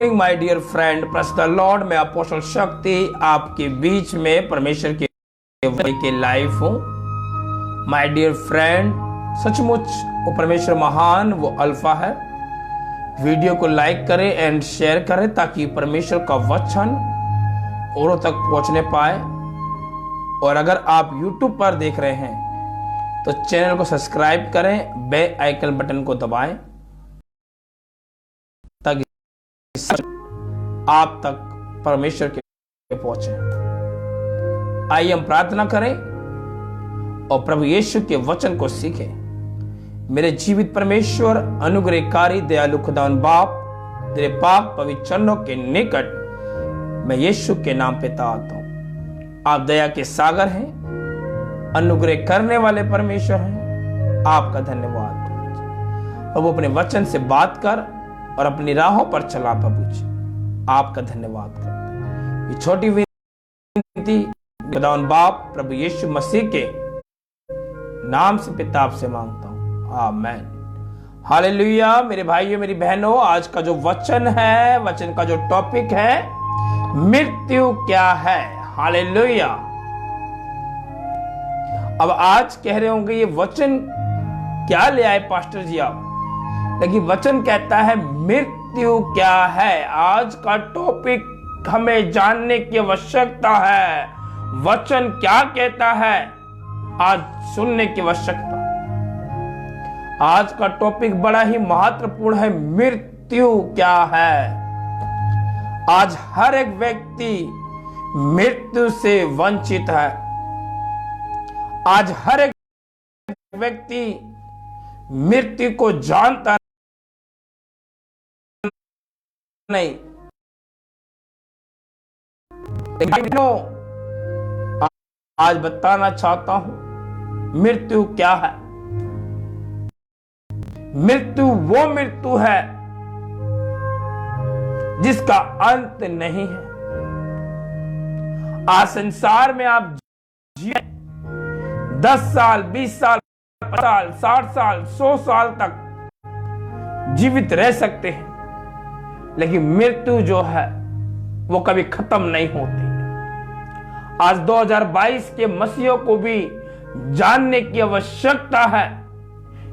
My dear friend, praise the lord. मैं apostle Shakti आपके बीच में परमेश्वर के लाइफ हूं। माय डियर फ्रेंड, सचमुच वो परमेश्वर महान, वो अल्फा है। वीडियो को लाइक करें एंड शेयर करें ताकि परमेश्वर का वचन औरों तक पहुंचने पाए। और अगर आप YouTube पर देख रहे हैं तो चैनल को सब्सक्राइब करें, बेल आइकन बटन को दबाएं ताकि आप तक परमेश्वर के पहुंचे। आइए हम प्रार्थना करें और प्रभु यीशु के वचन को सीखें। मेरे जीवित परमेश्वर, अनुग्रहकारी, दयालु खुदावन बाप, तेरे पाक पवित्र चरणों के निकट मैं यीशु के नाम पे आता हूं। आप दया के सागर हैं, अनुग्रह करने वाले परमेश्वर हैं। आपका धन्यवाद प्रभु। अपने वचन से बात कर और अपनी राहों पर चला प्रभु जी। आपका धन्यवाद करते हैं। ये छोटी विनती खुदावन बाप प्रभु यीशु मसीह के नाम से पिता आपसे मांगता हूं, आमीन। हालेलुया। मेरे भाइयों, मेरी बहनों, आज का जो वचन है, वचन का जो टॉपिक है, मृत्यु क्या है। हालेलुया। अब आज कह रहे होंगे ये वचन क्या ले आए पास्टर जी आप, लेकिन वचन कहता है मृत्यु क्या है। आज का टॉपिक हमें जानने की आवश्यकता है। वचन क्या कहता है, आज सुनने की आवश्यकता। आज का टॉपिक बड़ा ही महत्वपूर्ण है, मृत्यु क्या है। आज हर एक व्यक्ति मृत्यु से वंचित है। आज हर एक व्यक्ति मृत्यु को जानता नहीं। आज बताना चाहता हूं मृत्यु क्या है। मृत्यु वो मृत्यु है जिसका अंत नहीं है। आज संसार में आप जिए 10 साल, 20 साल, 50 साल, 60 साल, 100 साल तक जीवित रह सकते हैं, लेकिन मृत्यु जो है वो कभी खत्म नहीं होती। आज 2022 के मसीहों को भी जानने की आवश्यकता है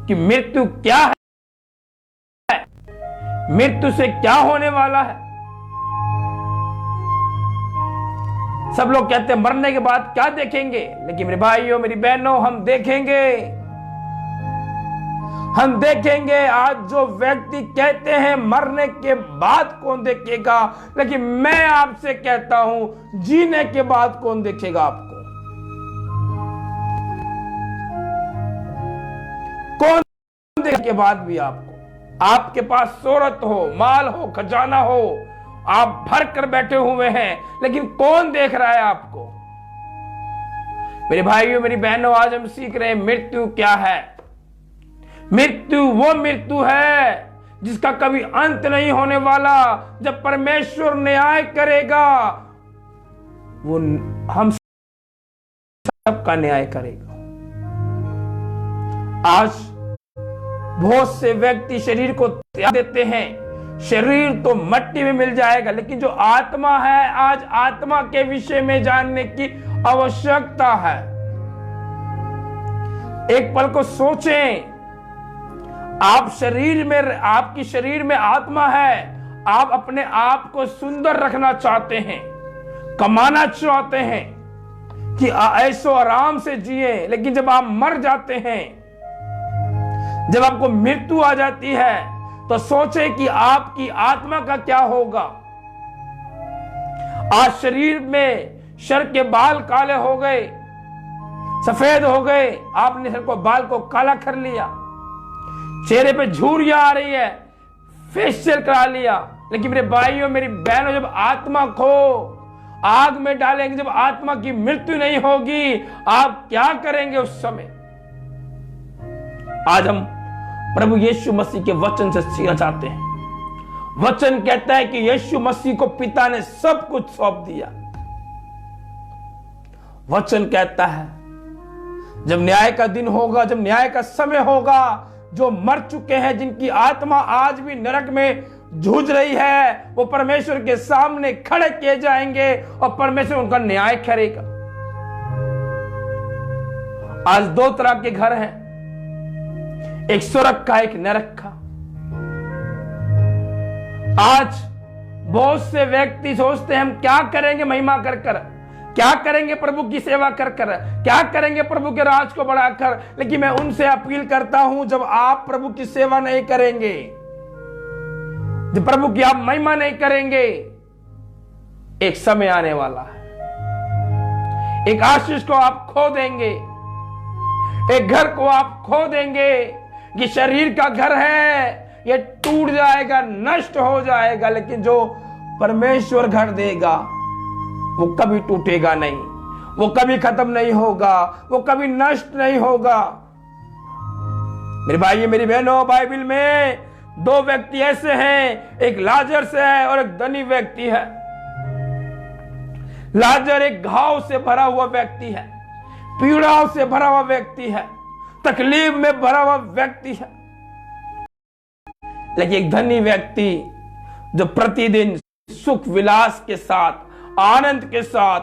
कि मृत्यु क्या है, मृत्यु से क्या होने वाला है। सब लोग कहते हैं मरने के बाद क्या देखेंगे, लेकिन मेरे भाइयों, मेरी बहनों, हम देखेंगे। आज जो व्यक्ति कहते हैं मरने के बाद कौन देखेगा, लेकिन मैं आपसे कहता हूं जीने के बाद कौन देखेगा आपको। कौन देखे के बाद भी आपको। आपके पास शोहरत हो, माल हो, खजाना हो, आप भर कर बैठे हुए हैं, लेकिन कौन देख रहा है आपको। मेरे भाइयों, मेरी बहनों, आज हम सीख रहे हैं मृत्यु क्या है। मृत्यु वो मृत्यु है जिसका कभी अंत नहीं होने वाला। जब परमेश्वर न्याय करेगा, वो हम सबका न्याय करेगा। आज बहुत से व्यक्ति शरीर को त्याग देते हैं, शरीर तो मट्टी में मिल जाएगा, लेकिन जो आत्मा है, आज आत्मा के विषय में जानने की आवश्यकता है। एक पल को सोचें, आप शरीर में, आपकी शरीर में आत्मा है। आप अपने आप को सुंदर रखना चाहते हैं, कमाना चाहते हैं कि ऐसो आराम से जिए, लेकिन जब आप मर जाते हैं, जब आपको मृत्यु आ जाती है, तो सोचे कि आपकी आत्मा का क्या होगा। आज शरीर में सर के बाल काले हो गए, सफेद हो गए, आपने सर को बाल को काला कर लिया, चेहरे पे झुर्रियां आ रही है, फेशियल करा लिया, लेकिन मेरे भाइयों, मेरी बहनों, जब आत्मा को आग में डालेंगे, जब आत्मा की मृत्यु नहीं होगी, आप क्या करेंगे उस समय। आज हम प्रभु यीशु मसीह के वचन से सीखना चाहते हैं। वचन कहता है कि यीशु मसीह को पिता ने सब कुछ सौंप दिया। वचन कहता है जब न्याय का दिन होगा, जब न्याय का समय होगा, जो मर चुके हैं, जिनकी आत्मा आज भी नरक में जूझ रही है, वो परमेश्वर के सामने खड़े किए जाएंगे और परमेश्वर उनका न्याय करेगा। आज दो तरह के घर हैं, एक स्वर्ग का, एक नरक का। आज बहुत से व्यक्ति सोचते हैं हम क्या करेंगे महिमा कर कर, क्या करेंगे प्रभु की सेवा कर कर, क्या करेंगे प्रभु के राज को बढ़ाकर। लेकिन मैं उनसे अपील करता हूं, जब आप प्रभु की सेवा नहीं करेंगे, जब प्रभु की आप महिमा नहीं करेंगे, एक समय आने वाला है, एक आशीष को आप खो देंगे, एक घर को आप खो देंगे। ये शरीर का घर है, ये टूट जाएगा, नष्ट हो जाएगा, लेकिन जो परमेश्वर घर देगा वो कभी टूटेगा नहीं, वो कभी खत्म नहीं होगा, वो कभी नष्ट नहीं होगा। मेरे भाई मेरी बहनों, बाइबल में दो व्यक्ति ऐसे हैं, एक लाजर से है और एक धनी व्यक्ति है। लाजर एक घाव से भरा हुआ व्यक्ति है, पीड़ाओं से भरा हुआ व्यक्ति है, तकलीफ में भरा हुआ व्यक्ति है। लेकिन एक धनी व्यक्ति जो प्रतिदिन सुख विलास के साथ, आनंद के साथ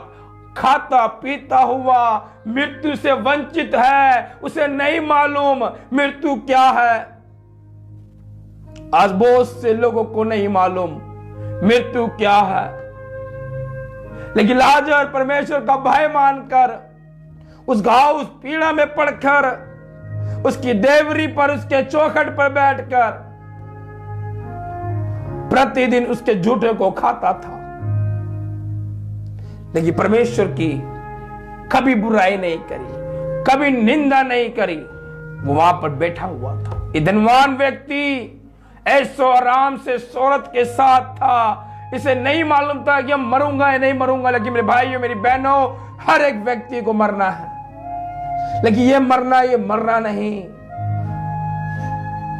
खाता पीता हुआ मृत्यु से वंचित है, उसे नहीं मालूम मृत्यु क्या है। आज बहुत से लोगों को नहीं मालूम मृत्यु क्या है, लेकिन लाजर परमेश्वर का भय मानकर उस घाव, उस पीड़ा में पड़कर, उसकी देवरी पर, उसके चौखट पर बैठकर प्रतिदिन उसके झूठे को खाता था, लेकिन परमेश्वर की कभी बुराई नहीं करी, कभी निंदा नहीं करी। वो वहां पर बैठा हुआ था। ये धनवान व्यक्ति ऐसो आराम से शोहरत के साथ था, इसे नहीं मालूम था कि हम मरूंगा या नहीं मरूंगा। लेकिन मेरे भाइयों मेरी बहनों, हर एक व्यक्ति को मरना है, लेकिन ये मरना नहीं।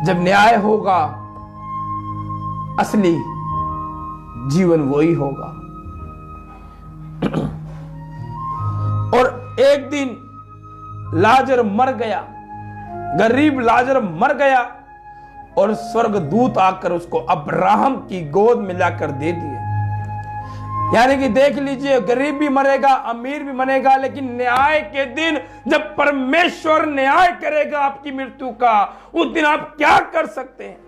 जब न्याय होगा, असली जीवन वही होगा। और एक दिन लाजर मर गया, गरीब लाजर मर गया, और स्वर्गदूत आकर उसको अब्राहम की गोद में लाकर दे दिए। यानी कि देख लीजिए, गरीब भी मरेगा, अमीर भी मरेगा, लेकिन न्याय के दिन जब परमेश्वर न्याय करेगा आपकी मृत्यु का, उस दिन आप क्या कर सकते हैं।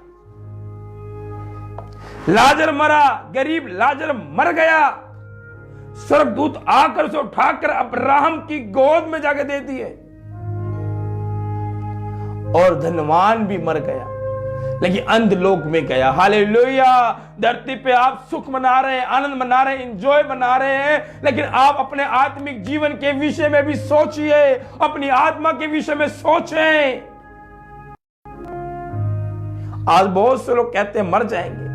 लाजर मरा, गरीब लाजर मर गया, स्वर्गदूत आकर उसे उठाकर अब्राहम की गोद में जाकर दे दिए। और धनवान भी मर गया, लेकिन अंधलोक में गया। हालेलुया। धरती पे आप सुख मना रहे हैं, आनंद मना रहे हैं, एंजॉय मना रहे हैं, लेकिन आप अपने आत्मिक जीवन के विषय में भी सोचिए, अपनी आत्मा के विषय में सोचें। आज बहुत से लोग कहते हैं मर जाएंगे,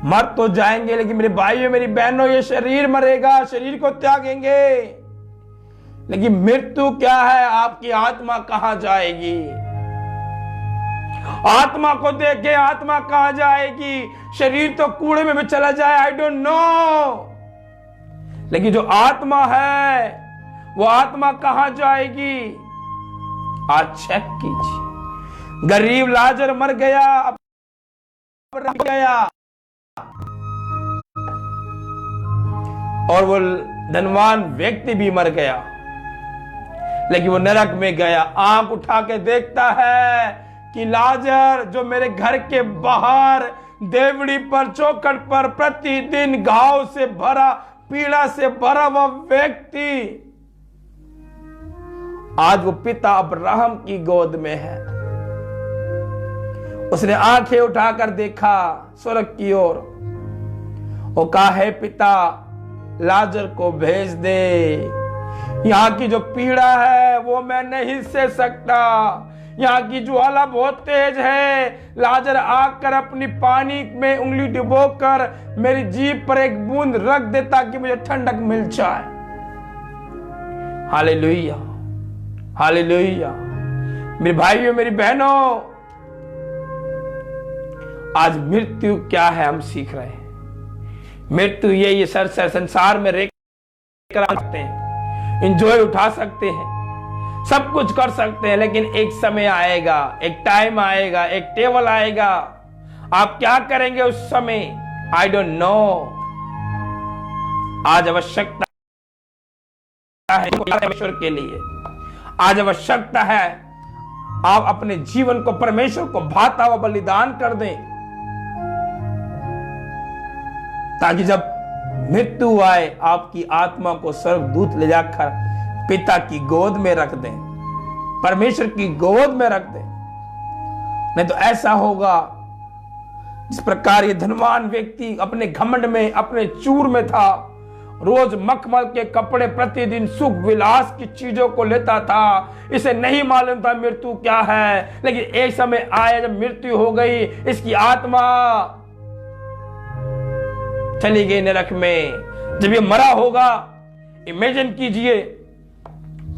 मर तो जाएंगे, लेकिन मेरे भाइयों मेरी बहनों, ये शरीर मरेगा, शरीर को त्यागेंगे, लेकिन मृत्यु क्या है, आपकी आत्मा कहां जाएगी। आत्मा को देखे, आत्मा कहां जाएगी। शरीर तो कूड़े में भी चला जाए, आई डोंट नो, लेकिन जो आत्मा है वो आत्मा कहां जाएगी। आज चेक कीजिए, गरीब लाजर मर गया, गया, और वो धनवान व्यक्ति भी मर गया, लेकिन वो नरक में गया। आंख उठा के देखता है कि लाजर जो मेरे घर के बाहर देवड़ी पर, चौखट पर प्रतिदिन घाव से भरा, पीड़ा से भरा हुआ व्यक्ति, आज वो पिता अब्राहम की गोद में है। उसने आंखें उठाकर देखा स्वर्ग की ओर, वो कहा, है पिता, लाजर को भेज दे, यहां की जो पीड़ा है वो मैं नहीं सह सकता, यहां की ज्वाला बहुत तेज है। लाजर आकर अपनी पानी में उंगली डुबोकर मेरी जीभ पर एक बूंद रख दे ताकि मुझे ठंडक मिल जाए। Hallelujah, hallelujah. मेरे भाइयों मेरी बहनों, आज मृत्यु क्या है हम सीख रहे हैं। मृत्यु ये संसार में रह सकते हैं, एंजॉय उठा सकते हैं, सब कुछ कर सकते हैं, लेकिन एक समय आएगा, एक टाइम आएगा, एक टेबल आएगा, आप क्या करेंगे उस समय? I don't know. आज आवश्यकता है परमेश्वर के लिए, आज आवश्यकता है आप अपने जीवन को परमेश्वर को भाता हुआ बलिदान कर दें, ताकि जब मृत्यु आए आपकी आत्मा को स्वर्गदूत ले जाकर पिता की गोद में रख दें, परमेश्वर की गोद में रख दें। नहीं तो ऐसा होगा इस प्रकार ये धनवान व्यक्ति अपने घमंड में, अपने चूर में था, रोज मखमल के कपड़े, प्रतिदिन सुख विलास की चीजों को लेता था, इसे नहीं मालूम था मृत्यु क्या है। लेकिन एक समय आया जब मृत्यु हो गई, इसकी आत्मा चली गई नरक में। जब ये मरा होगा, इमेजिन कीजिए,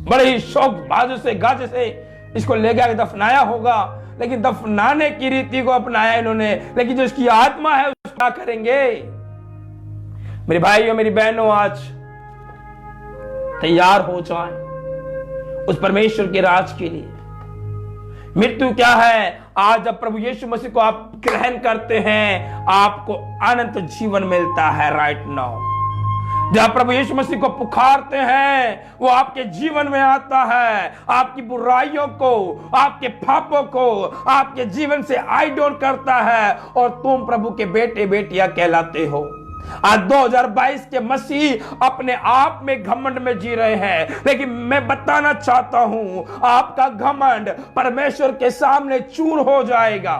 बड़े ही शौक बाजू से गाजे से इसको ले गया दफनाया होगा, लेकिन दफनाने की रीति को अपनाया इन्होंने, लेकिन जो इसकी आत्मा है उसको क्या करेंगे? मेरे भाइयों, मेरी बहनों, आज तैयार हो जाएं उस परमेश्वर के राज के लिए। मृत्यु क्या है? आज जब प्रभु यीशु मसीह को आप ग्रहण करते हैं, आपको अनंत जीवन मिलता है राइट नाउ। जब प्रभु यीशु मसीह को पुकारते हैं, वो आपके जीवन में आता है, आपकी बुराइयों को, आपके पापों को आपके जीवन से आइडोल करता है, और तुम प्रभु के बेटे बेटियां कहलाते हो। आज 2022 के मसीह अपने आप में घमंड में जी रहे हैं, लेकिन मैं बताना चाहता हूं, आपका घमंड परमेश्वर के सामने चूर हो जाएगा।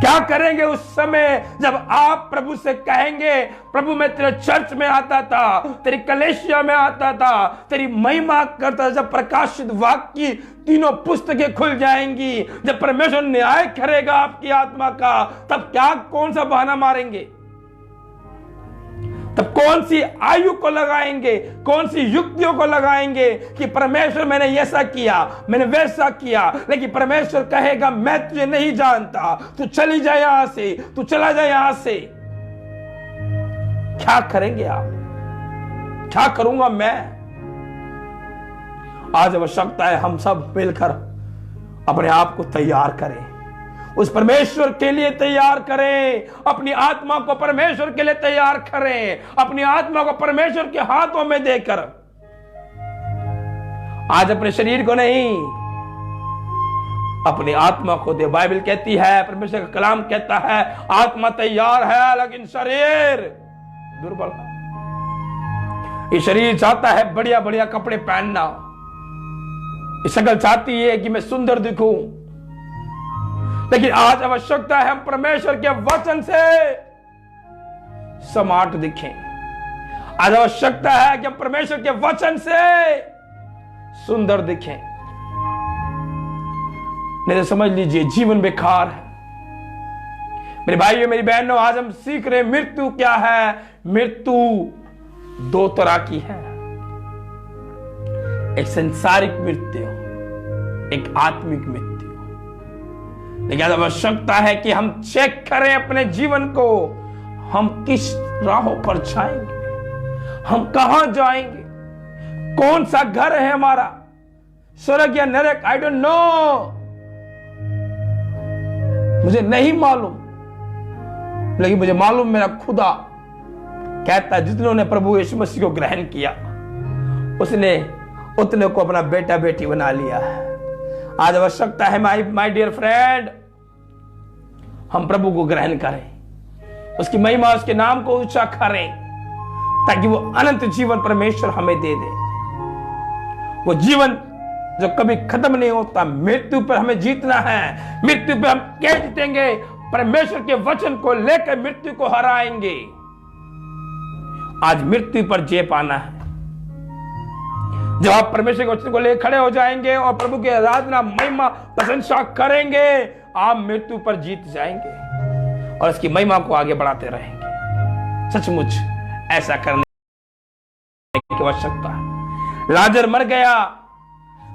क्या करेंगे उस समय जब आप प्रभु से कहेंगे, प्रभु मैं तेरे चर्च में आता था, तेरी कलेसिया में आता था, तेरी महिमा करता था। जब प्रकाशित वाक्य की तीनों पुस्तकें खुल जाएंगी, जब परमेश्वर न्याय करेगा आपकी आत्मा का, तब क्या, कौन सा बहाना मारेंगे? तब कौन सी आयु को लगाएंगे, कौन सी युक्तियों को लगाएंगे कि परमेश्वर मैंने ऐसा किया, मैंने वैसा किया। लेकिन परमेश्वर कहेगा मैं तुझे नहीं जानता, तू चली जाए यहां से, तू चला जाए यहां से। क्या करेंगे आप? क्या करूंगा मैं? आज आवश्यकता है हम सब मिलकर अपने आप को तैयार करें, उस परमेश्वर के लिए तैयार करें, अपनी आत्मा को परमेश्वर के लिए तैयार करें, अपनी आत्मा को परमेश्वर के हाथों में देकर। आज अपने शरीर को नहीं, अपनी आत्मा को दे। बाइबल कहती है, परमेश्वर का कलाम कहता है, आत्मा तैयार है लेकिन शरीर दुर्बल है। ये शरीर चाहता है बढ़िया बढ़िया कपड़े पहनना, ये शक्ल चाहती है कि मैं सुंदर दिखूं, लेकिन आज आवश्यकता है हम परमेश्वर के वचन से स्मार्ट दिखें। आज आवश्यकता है कि हम परमेश्वर के वचन से सुंदर दिखें। नहीं तो समझ लीजिए जीवन बेकार है। मेरे भाइयों, मेरी बहनों, आज हम सीख रहे हैं मृत्यु क्या है। मृत्यु दो तरह की है, एक संसारिक मृत्यु, एक आत्मिक मृत्यु। लेकिन आवश्यकता है कि हम चेक करें अपने जीवन को, हम किस राहों पर जाएंगे, हम कहां जाएंगे, कौन सा घर है हमारा, स्वर्ग या नरक, आई डोंट नो, मुझे नहीं मालूम। लेकिन मुझे मालूम मेरा खुदा कहता है, जितनों ने प्रभु यीशु मसीह को ग्रहण किया, उसने उतने को अपना बेटा बेटी बना लिया है। आज आवश्यकता है माय डियर फ्रेंड, हम प्रभु को ग्रहण करें, उसकी महिमा, उसके नाम को ऊंचा करें, ताकि वो अनंत जीवन परमेश्वर हमें दे दे। वो जीवन जो कभी खत्म नहीं होता। मृत्यु पर हमें जीतना है। मृत्यु पर हम क्या जीतेंगे? परमेश्वर के वचन को लेकर मृत्यु को हराएंगे। आज मृत्यु पर जय पाना है। जब आप परमेश्वर के वचन को लेकर खड़े हो जाएंगे और प्रभु की आराधना, महिमा, प्रशंसा करेंगे, आप मृत्यु पर जीत जाएंगे और इसकी महिमा को आगे बढ़ाते रहेंगे। सचमुच ऐसा करने की आवश्यकता है। लाजर मर गया,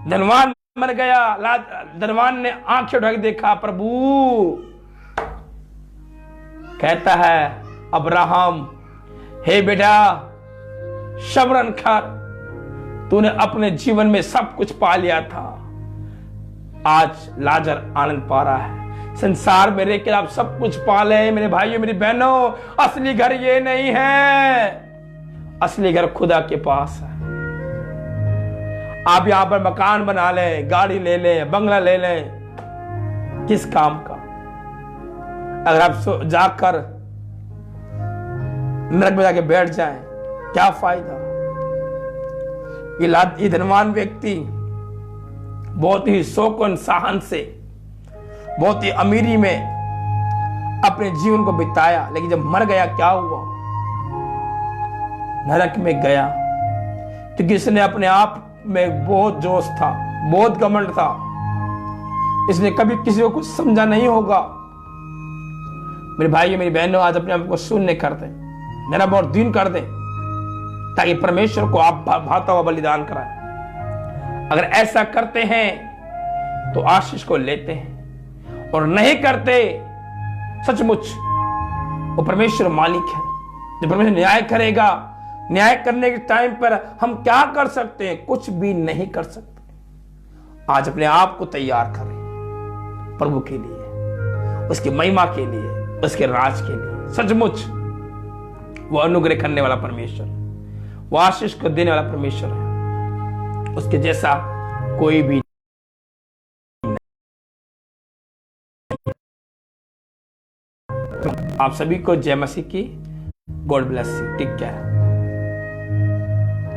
धनवान मर गया। धनवान ने आंखें उठा के देखा, प्रभु कहता है, अब्राहम, हे बेटा शबरन कर, तूने अपने जीवन में सब कुछ पा लिया था, आज लाजर आनंद पा रहा है। संसार में रहकर आप सब कुछ पा ले मेरे भाइयों मेरी बहनों, असली घर ये नहीं है, असली घर खुदा के पास है। आप यहां पर मकान बना लें, गाड़ी ले लें, बंगला ले लें, किस काम का? अगर आप जाकर नरक में जाके बैठ जाएं, क्या फायदा? ये धनवान व्यक्ति बहुत ही शौकन साहन से, बहुत ही अमीरी में अपने जीवन को बिताया, लेकिन जब मर गया क्या हुआ? नरक में गया, क्योंकि इसने अपने आप में बहुत जोश था, बहुत घमंड था। इसने कभी किसी को कुछ समझा नहीं होगा। मेरे भाई मेरी बहनों, आज अपने आप को शून्य कर दें, मेरा बहुत दिन कर दें, ताकि परमेश्वर को आप भाता हुआ बलिदान कराएं। अगर ऐसा करते हैं तो आशीष को लेते हैं, और नहीं करते, सचमुच वो परमेश्वर मालिक है। जब परमेश्वर न्याय करेगा, न्याय करने के टाइम पर हम क्या कर सकते हैं? कुछ भी नहीं कर सकते। आज अपने आप को तैयार करें प्रभु के लिए, उसकी महिमा के लिए, उसके राज के लिए। सचमुच वो अनुग्रह करने वाला परमेश्वर, वो आशीष को देने वाला परमेश्वर है, उसके जैसा कोई भी नहीं। आप सभी को जय मसीह की। God bless you. Take care.